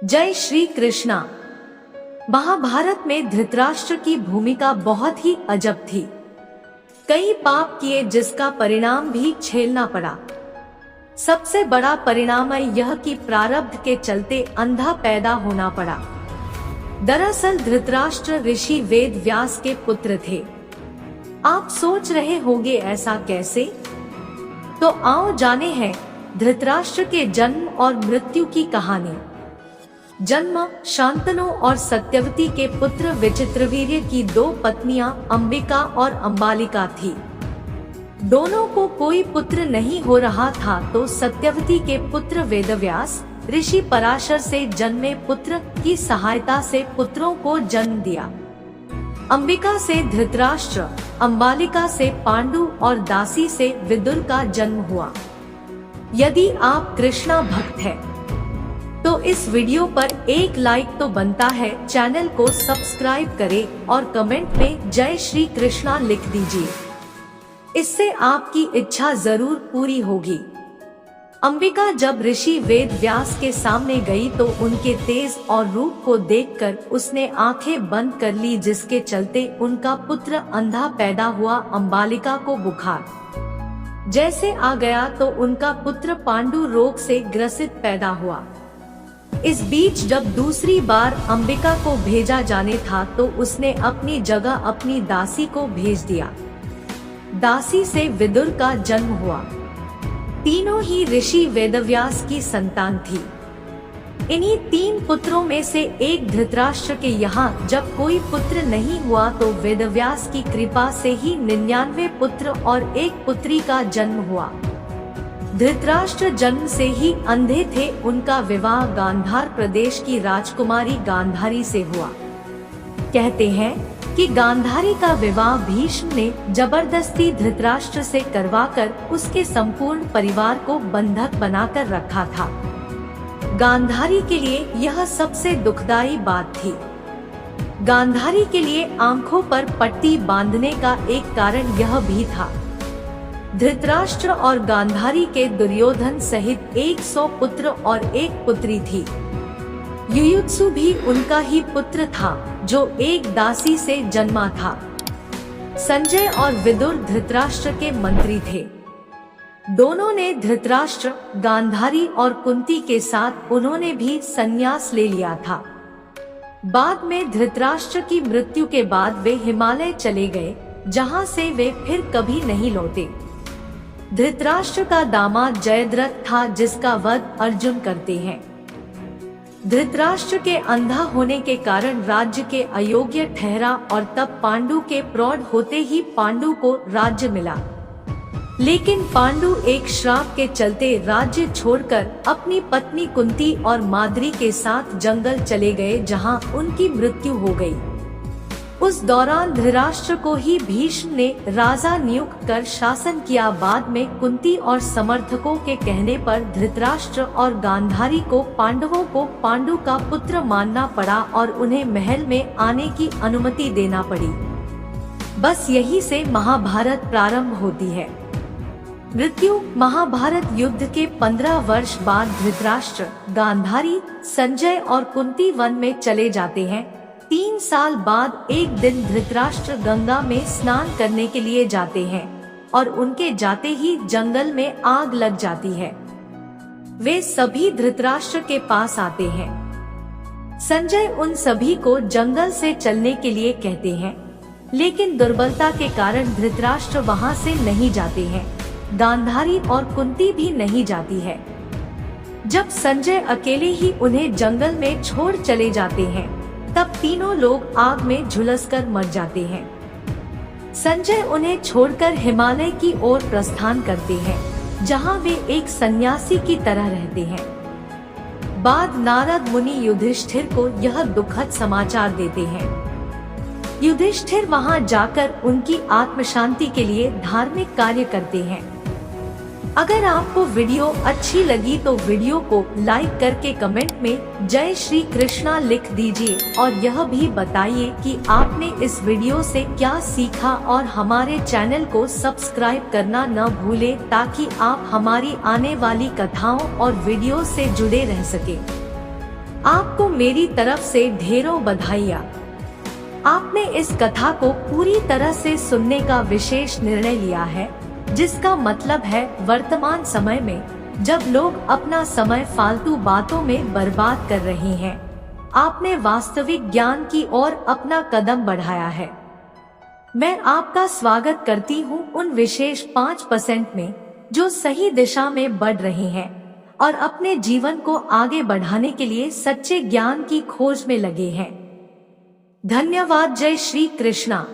जय श्री कृष्णा। महाभारत में धृतराष्ट्र की भूमिका बहुत ही अजब थी। कई पाप किए जिसका परिणाम भी झेलना पड़ा। सबसे बड़ा परिणाम है यह कि प्रारब्ध के चलते अंधा पैदा होना पड़ा। दरअसल धृतराष्ट्र ऋषि वेद व्यास के पुत्र थे। आप सोच रहे होंगे ऐसा कैसे? तो आओ जाने हैं धृतराष्ट्र के जन्म और मृत्यु की कहानी। जन्म शांतनु और सत्यवती के पुत्र विचित्रवीर्य की दो पत्नियां अंबिका और अंबालिका थी। दोनों को कोई पुत्र नहीं हो रहा था तो सत्यवती के पुत्र वेदव्यास ऋषि पराशर से जन्मे पुत्र की सहायता से पुत्रों को जन्म दिया। अंबिका से धृतराष्ट्र, अंबालिका से पांडु और दासी से विदुर का जन्म हुआ। यदि आप कृष्णा भक्त हैं तो इस वीडियो पर एक लाइक तो बनता है। चैनल को सब्सक्राइब करें और कमेंट में जय श्री कृष्णा लिख दीजिए। इससे आपकी इच्छा जरूर पूरी होगी। अंबिका जब ऋषि वेद व्यास के सामने गई तो उनके तेज और रूप को देखकर उसने आंखें बंद कर ली, जिसके चलते उनका पुत्र अंधा पैदा हुआ। अंबालिका को बुखार जैसे आ गया तो उनका पुत्र पांडु रोग से ग्रसित पैदा हुआ। इस बीच जब दूसरी बार अंबिका को भेजा जाने था तो उसने अपनी जगह अपनी दासी को भेज दिया। दासी से विदुर का जन्म हुआ। तीनों ही ऋषि वेदव्यास की संतान थी। इन्हीं तीन पुत्रों में से एक धृतराष्ट्र के यहाँ जब कोई पुत्र नहीं हुआ तो वेदव्यास की कृपा से ही 99 पुत्र और एक पुत्री का जन्म हुआ। धृतराष्ट्र जन्म से ही अंधे थे। उनका विवाह गांधार प्रदेश की राजकुमारी गांधारी से हुआ। कहते हैं कि गांधारी का विवाह भीष्म ने जबरदस्ती धृतराष्ट्र से करवाकर उसके संपूर्ण परिवार को बंधक बनाकर रखा था। गांधारी के लिए यह सबसे दुखदायी बात थी। गांधारी के लिए आंखों पर पट्टी बांधने का एक कारण यह भी था। धृतराष्ट्र और गांधारी के दुर्योधन सहित 100 पुत्र और एक पुत्री थी। युयुत्सु भी उनका ही पुत्र था जो एक दासी से जन्मा था। संजय और विदुर धृतराष्ट्र के मंत्री थे। दोनों ने धृतराष्ट्र, गांधारी और कुंती के साथ उन्होंने भी संन्यास ले लिया था। बाद में धृतराष्ट्र की मृत्यु के बाद वे हिमालय चले गए, जहां से वे फिर कभी नहीं लौटे। धृतराष्ट्र का दामाद जयद्रथ था, जिसका वध अर्जुन करते हैं। धृतराष्ट्र के अंधा होने के कारण राज्य के अयोग्य ठहरा और तब पांडु के प्रौढ़ होते ही पांडु को राज्य मिला। लेकिन पांडु एक श्राप के चलते राज्य छोड़कर अपनी पत्नी कुंती और माद्री के साथ जंगल चले गए, जहां उनकी मृत्यु हो गई। उस दौरान धृतराष्ट्र को ही भीष्म ने राजा नियुक्त कर शासन किया। बाद में कुंती और समर्थकों के कहने पर धृतराष्ट्र और गांधारी को पांडवों को पांडु का पुत्र मानना पड़ा और उन्हें महल में आने की अनुमति देना पड़ी। बस यही से महाभारत प्रारंभ होती है। मृत्यु महाभारत युद्ध के 15 वर्ष बाद धृतराष्ट्र, गांधारी, संजय और कुंती वन में चले जाते हैं। 3 साल बाद एक दिन धृतराष्ट्र गंगा में स्नान करने के लिए जाते हैं और उनके जाते ही जंगल में आग लग जाती है। वे सभी धृतराष्ट्र के पास आते हैं। संजय उन सभी को जंगल से चलने के लिए कहते हैं, लेकिन दुर्बलता के कारण धृतराष्ट्र वहां से नहीं जाते हैं। गांधारी और कुंती भी नहीं जाती है। जब संजय अकेले ही उन्हें जंगल में छोड़ चले जाते हैं तब तीनों लोग आग में झुलसकर मर जाते हैं। संजय उन्हें छोड़कर हिमालय की ओर प्रस्थान करते हैं, जहां वे एक सन्यासी की तरह रहते हैं। बाद नारद मुनि युधिष्ठिर को यह दुखद समाचार देते हैं। युधिष्ठिर वहां जाकर उनकी आत्म शांति के लिए धार्मिक कार्य करते हैं। अगर आपको वीडियो अच्छी लगी तो वीडियो को लाइक करके कमेंट में जय श्री कृष्णा लिख दीजिए और यह भी बताइए कि आपने इस वीडियो से क्या सीखा और हमारे चैनल को सब्सक्राइब करना न भूलें, ताकि आप हमारी आने वाली कथाओं और वीडियो से जुड़े रह सकें। आपको मेरी तरफ से ढेरों बधाइयाँ। आपने इस कथा को पूरी तरह से सुनने का विशेष निर्णय लिया है, जिसका मतलब है वर्तमान समय में जब लोग अपना समय फालतू बातों में बर्बाद कर रहे हैं, आपने वास्तविक ज्ञान की ओर अपना कदम बढ़ाया है। मैं आपका स्वागत करती हूँ उन विशेष 5% में जो सही दिशा में बढ़ रहे हैं और अपने जीवन को आगे बढ़ाने के लिए सच्चे ज्ञान की खोज में लगे हैं। धन्यवाद। जय श्री कृष्णा।